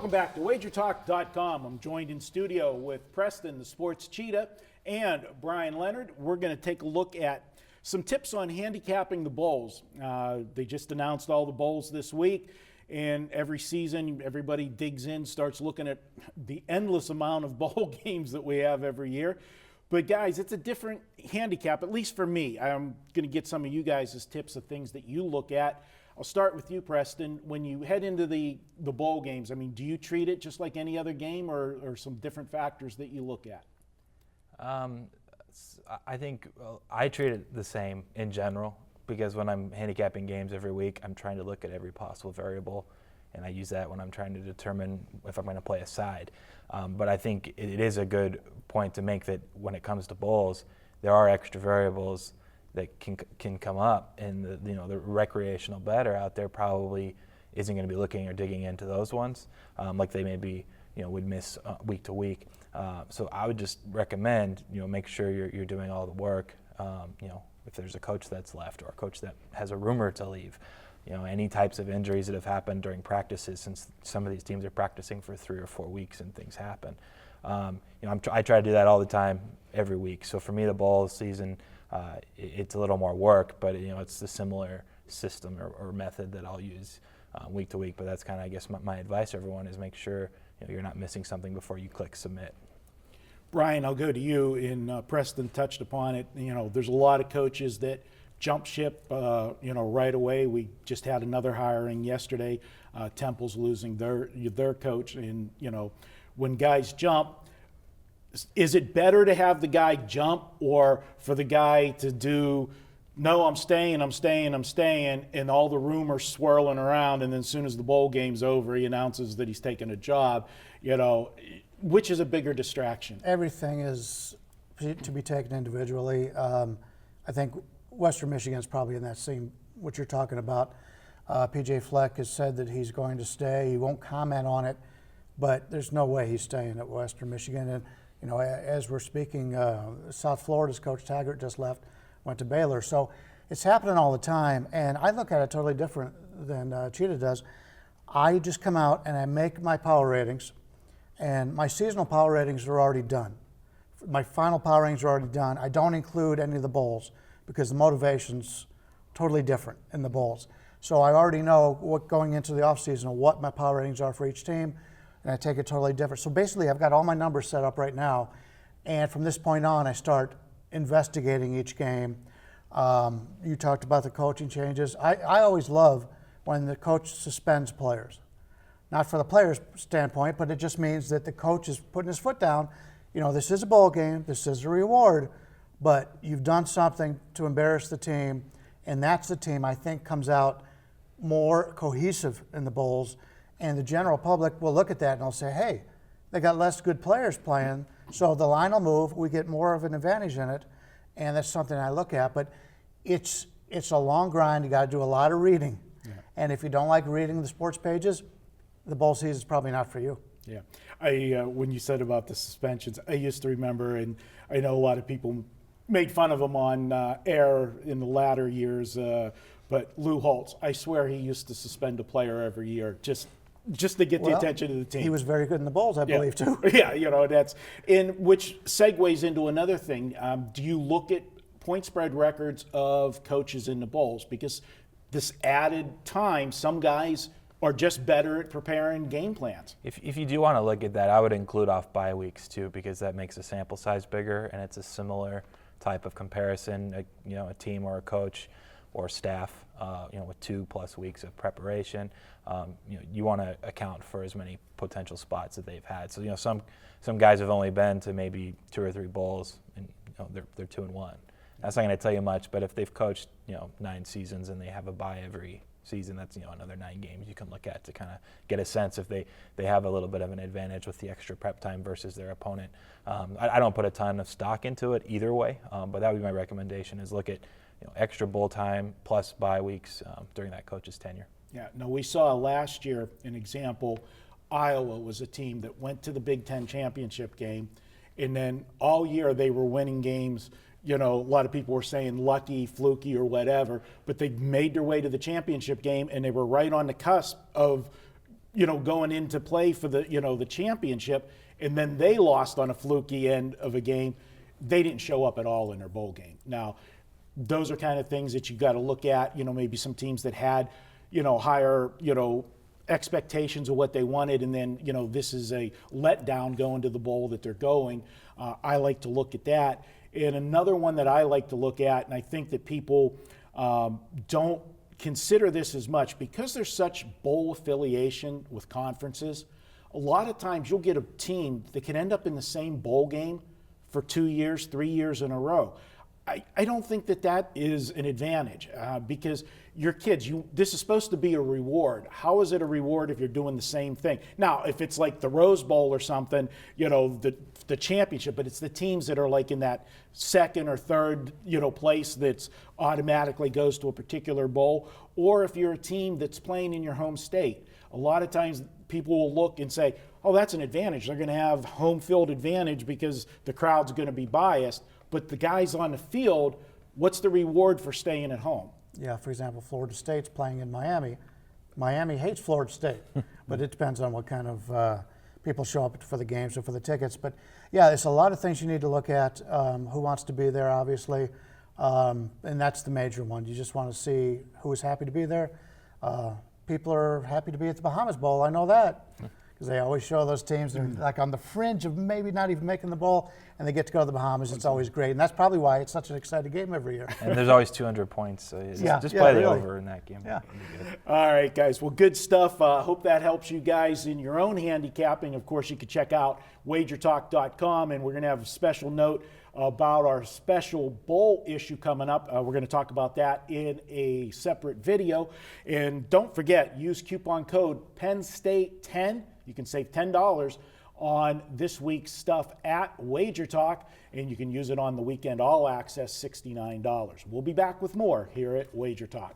Welcome back to wagertalk.com. I'm joined in studio with Preston, the Sports Cheetah, and Bryan Leonard. We're going to take a look at some tips on handicapping the bowls. They just announced all the bowls this week, and every season everybody digs in, starts looking at the endless amount of bowl games that we have every year. But guys, it's a different handicap, at least for me. I'm going to get some of you guys' tips of things that you look at. I'll start with you, Preston. When you head into the bowl games, I mean, do you treat it just like any other game, or some different factors that you look at? I think I treat it the same in general, because when I'm handicapping games every week, I'm trying to look at every possible variable, and I use that when I'm trying to determine if I'm going to play a side. But I think it is a good point to make that when it comes to bowls, there are extra variables that can come up, and the recreational bettor out there probably isn't going to be looking or digging into those ones, like they maybe would miss week to week. So I would just recommend make sure you're doing all the work. If there's a coach that's left or a coach that has a rumor to leave, any types of injuries that have happened during practices, since some of these teams are practicing for 3 or 4 weeks and things happen. I try to do that all the time, every week. So for me, the bowl season, it's a little more work, but it's the similar system or method that I'll use week to week. But that's kind of, I guess, my advice to everyone is make sure you're not missing something before you click submit. Bryan, I'll go to you. And Preston touched upon it. There's a lot of coaches that jump ship, right away. We just had another hiring yesterday. Temple's losing their coach, and when guys jump, is it better to have the guy jump, or for the guy to do, no, I'm staying, and all the rumors swirling around, and then as soon as the bowl game's over, he announces that he's taking a job? Which is a bigger distraction? Everything is to be taken individually. I think Western Michigan's probably in that same, what you're talking about. PJ Fleck has said that he's going to stay. He won't comment on it, but there's no way he's staying at Western Michigan. And as we're speaking, South Florida's coach Taggart just left, went to Baylor. So it's happening all the time, and I look at it totally different than Cheetah does. I just come out and I make my power ratings, and my seasonal power ratings are already done. My final power ratings are already done. I don't include any of the bowls because the motivation's totally different in the bowls. So I already know what going into the offseason, what my power ratings are for each team, and I take it totally different. So basically, I've got all my numbers set up right now, and from this point on, I start investigating each game. You talked about the coaching changes. I always love when the coach suspends players. Not for the player's standpoint, but it just means that the coach is putting his foot down. This is a bowl game, this is a reward, but you've done something to embarrass the team, and that's the team I think comes out more cohesive in the bowls. And the general public will look at that and they'll say, hey, they got less good players playing, so the line will move, we get more of an advantage in it, and that's something I look at. But it's a long grind. You got to do a lot of reading. Yeah. And if you don't like reading the sports pages, the bowl season is probably not for you. Yeah. When you said about the suspensions, I used to remember, and I know a lot of people made fun of him on air in the latter years, but Lou Holtz, I swear he used to suspend a player every year just to get the attention of the team. He was very good in the bowls, I believe, too. Yeah, that's which segues into another thing. Do you look at point spread records of coaches in the bowls? Because this added time, some guys are just better at preparing game plans. If you do want to look at that, I would include off bye weeks too, because that makes the sample size bigger, and it's a similar type of comparison. A team or a coach or staff, with 2+ weeks of preparation. You want to account for as many potential spots that they've had. So some guys have only been to maybe 2 or 3 bowls, and they're 2-1. That's not going to tell you much, but if they've coached 9 seasons and they have a bye every season, that's another 9 games you can look at to kind of get a sense if they have a little bit of an advantage with the extra prep time versus their opponent. I don't put a ton of stock into it either way, but that would be my recommendation, is look at extra bowl time plus bye weeks during that coach's tenure. Yeah, no, we saw last year an example. Iowa was a team that went to the Big Ten championship game, and then all year they were winning games. A lot of people were saying lucky, fluky, or whatever, but they made their way to the championship game, and they were right on the cusp of going into play for the, the championship, and then they lost on a fluky end of a game. They didn't show up at all in their bowl game. Now, those are kind of things that you got to look at. Maybe some teams that had, higher, expectations of what they wanted, and then, this is a letdown going to the bowl that they're going. I like to look at that. And another one that I like to look at, and I think that people don't consider this as much, because there's such bowl affiliation with conferences, a lot of times you'll get a team that can end up in the same bowl game for 2 years, 3 years in a row. I don't think that is an advantage, because your kids, this is supposed to be a reward. How is it a reward if you're doing the same thing? Now, if it's like the Rose Bowl or something, the championship, but it's the teams that are like in that second or third, place that's automatically goes to a particular bowl. Or if you're a team that's playing in your home state, a lot of times people will look and say, oh, that's an advantage. They're going to have home field advantage because the crowd's going to be biased. But the guys on the field, what's the reward for staying at home? Yeah, for example, Florida State's playing in Miami. Miami hates Florida State, but it depends on what kind of people show up for the games or for the tickets. But yeah, there's a lot of things you need to look at. Who wants to be there, obviously, and that's the major one. You just want to see who is happy to be there. People are happy to be at the Bahamas Bowl, I know that, because they always show those teams, they're like on the fringe of maybe not even making the bowl, and they get to go to the Bahamas. It's always great, and that's probably why it's such an exciting game every year. And there's always 200 points, so just play the over in that game. Yeah. All right, guys. Well, good stuff. Hope that helps you guys in your own handicapping. Of course, you can check out wagertalk.com, and we're going to have a special note about our special bowl issue coming up. We're going to talk about that in a separate video. And don't forget, use coupon code Penn State 10. You can save $10 on this week's stuff at Wager Talk, and you can use it on the weekend all access, $69. We'll be back with more here at Wager Talk.